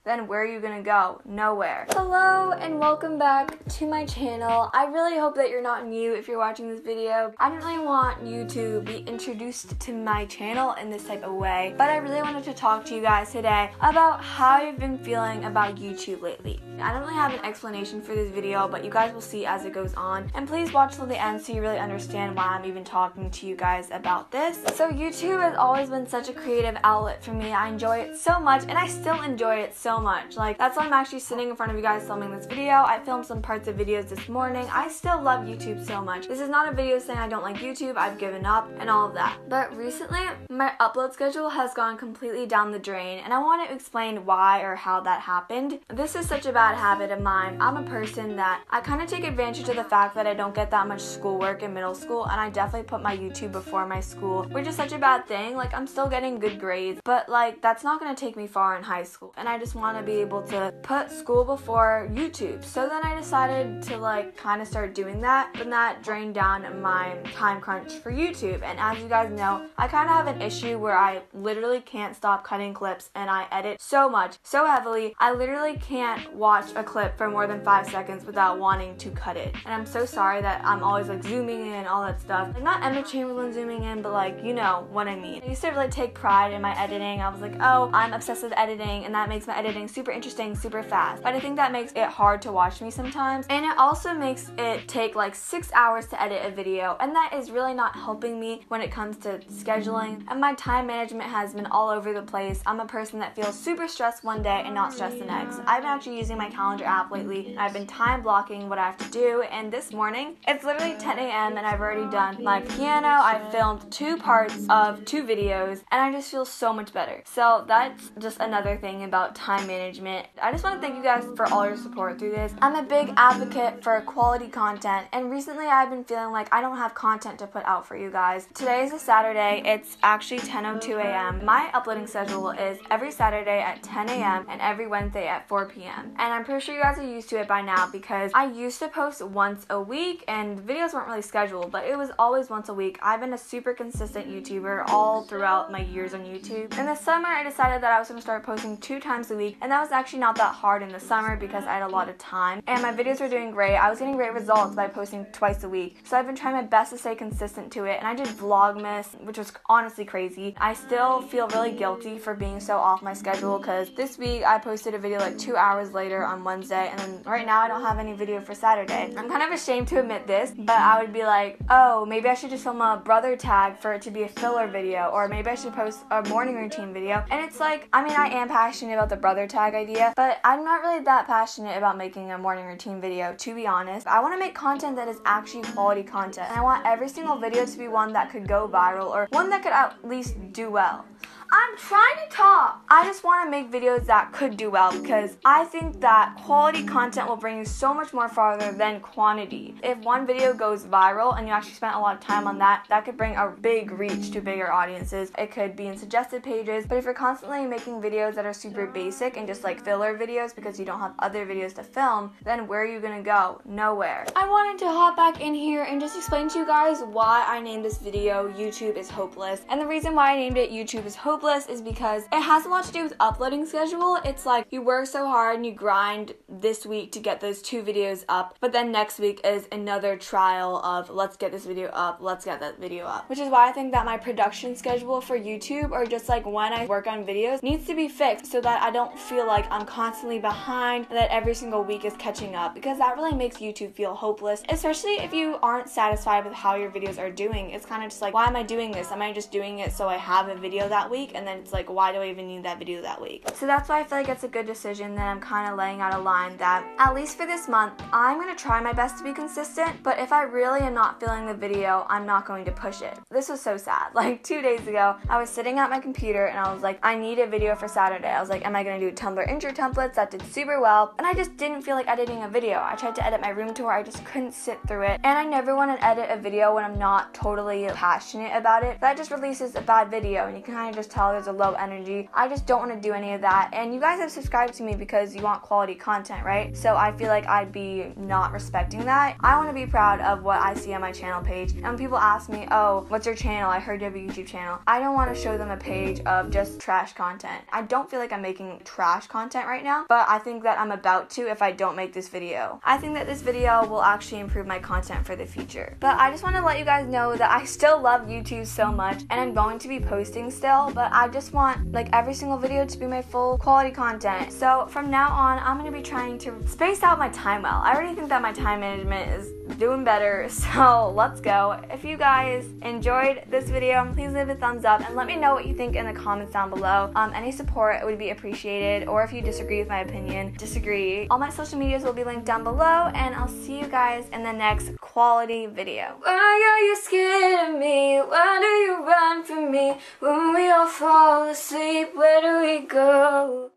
then where are you gonna go? Nowhere. Hello and welcome back to my channel. I really hope that you're not new if you're watching this video. I didn't really want you to be introduced to my channel in this type of way, but I really wanted to talk to you guys today about how I've been feeling about YouTube lately. I don't really have an explanation for this video, but you guys will see as it goes on. And please watch till the end so you really understand why I'm even talking to you guys about this. So YouTube has always been such a creative outlet for me. I enjoy it so much, and I still enjoy it so much. Like, that's why I'm actually sitting in front of you guys filming this video. I filmed some parts of videos this morning. I still love YouTube so much. This is not a video saying I don't like YouTube, I've given up, and all of that. But recently, my upload schedule has gone completely down the drain, and I want to explain why or how that happened. This is such a bad habit of mine. I'm a person that I kind of take advantage of the fact that I don't get that much schoolwork in middle school, and I definitely put my YouTube before my school, which is such a bad thing. Like, I'm still getting good grades, but like, that's not going to take me far in high school, and I just want to be able to put school before YouTube. So then I decided to like kind of start doing that, but that drained down my time crunch for YouTube. And as you guys know, I kind of have an issue where I literally can't stop cutting clips, and I edit so much, so heavily, I literally can't watch a clip for more than 5 seconds without wanting to cut it. And I'm so sorry that I'm always like zooming in and all that stuff. Like, not Emma Chamberlain zooming in, but like, you know what I mean. I used to really take pride in my editing. I was like, oh, I'm obsessed with editing, and that makes my editing super interesting, super fast. But I think that makes it hard to watch me sometimes, and it also makes it take like 6 hours to edit a video, and that is really not helping me when it comes to scheduling. And my time management has been all over the place. I'm a person that feels super stressed one day and not stressed the next. I've been actually using my calendar app lately, and I've been time blocking what I have to do, and this morning it's literally 10 a.m. and I've already done my piano. I filmed 2 parts of 2 videos, and I just feel so much better. So that's just another thing about time management. I just want to thank you guys for all your support through this. I'm a big advocate for quality content, and recently I've been feeling like I don't have content to put out for you guys. Today is a Saturday. It's actually 10:02 a.m. My uploading schedule is every Saturday at 10 a.m. and every Wednesday at 4 p.m. And I'm pretty sure you guys are used to it by now, because I used to post once a week, and videos weren't really scheduled, but it was always once a week. I've been a super consistent YouTuber all throughout my years on YouTube. In the summer, I decided that I was going to start posting 2 times a week, and that was actually not that hard in the summer because I had a lot of time, and my videos were doing great. I was getting great results by posting twice a week, so I've been trying my best to stay consistent to it. And I did Vlogmas, which was honestly crazy. I still feel really guilty for being so off my schedule, because this week I posted a video like 2 hours later on Wednesday, and then right now I don't have any video for Saturday. I'm kind of ashamed to admit this, but I would be like, oh, maybe I should just film a brother tag for it to be a filler video, or maybe I should post a morning routine video. And it's like, I mean, I am passionate about the brother tag idea, but I'm not really that passionate about making a morning routine video, to be honest. I want to make content that is actually quality content, and I want every single video to be one that could go viral, or one that could at least do well. I'm trying to talk. I just want to make videos that could do well, because I think that quality content will bring you so much more farther than quantity. If one video goes viral and you actually spent a lot of time on that, that could bring a big reach to bigger audiences. It could be in suggested pages, but if you're constantly making videos that are super basic and just like filler videos because you don't have other videos to film, then where are you gonna go? Nowhere. I wanted to hop back in here and just explain to you guys why I named this video YouTube is Hopeless. And the reason why I named it YouTube is Hopeless is because it has a lot to do with uploading schedule. It's like you work so hard and you grind this week to get those 2 videos up, but then next week is another trial of let's get this video up, let's get that video up. Which is why I think that my production schedule for YouTube, or just like when I work on videos, needs to be fixed so that I don't feel like I'm constantly behind and that every single week is catching up, because that really makes YouTube feel hopeless, especially if you aren't satisfied with how your videos are doing. It's kind of just like, why am I doing this? Am I just doing it so I have a video that week? And then it's like, why do I even need that video that week? So that's why I feel like it's a good decision that I'm kind of laying out a line that, at least for this month, I'm going to try my best to be consistent, but if I really am not feeling the video, I'm not going to push it. This was so sad. Like 2 days ago, I was sitting at my computer and I was like, I need a video for Saturday. I was like, am I going to do Tumblr intro templates? That did super well, and I just didn't feel like editing a video. I tried to edit my room tour, I just couldn't sit through it, and I never want to edit a video when I'm not totally passionate about it. That just releases a bad video, and you can kind of just tell there's a low energy. I just don't want to do any of that. And you guys have subscribed to me because you want quality content, right? So I feel like I'd be not respecting that. I want to be proud of what I see on my channel page. And when people ask me, oh, what's your channel? I heard you have a YouTube channel. I don't want to show them a page of just trash content. I don't feel like I'm making trash content right now, but I think that I'm about to if I don't make this video. I think that this video will actually improve my content for the future. But I just want to let you guys know that I still love YouTube so much, and I'm going to be posting still, but I just want like every single video to be my full quality content. So from now on, I'm going to be trying to space out my time well. I already think that my time management is doing better, so let's go. If you guys enjoyed this video, please leave a thumbs up and let me know what you think in the comments down below. Any support would be appreciated, or if you disagree with my opinion, disagree. All my social medias will be linked down below, and I'll see you guys in the next quality video. Why are you scared of me? Why do you run from me? When we all fall asleep, where do we go?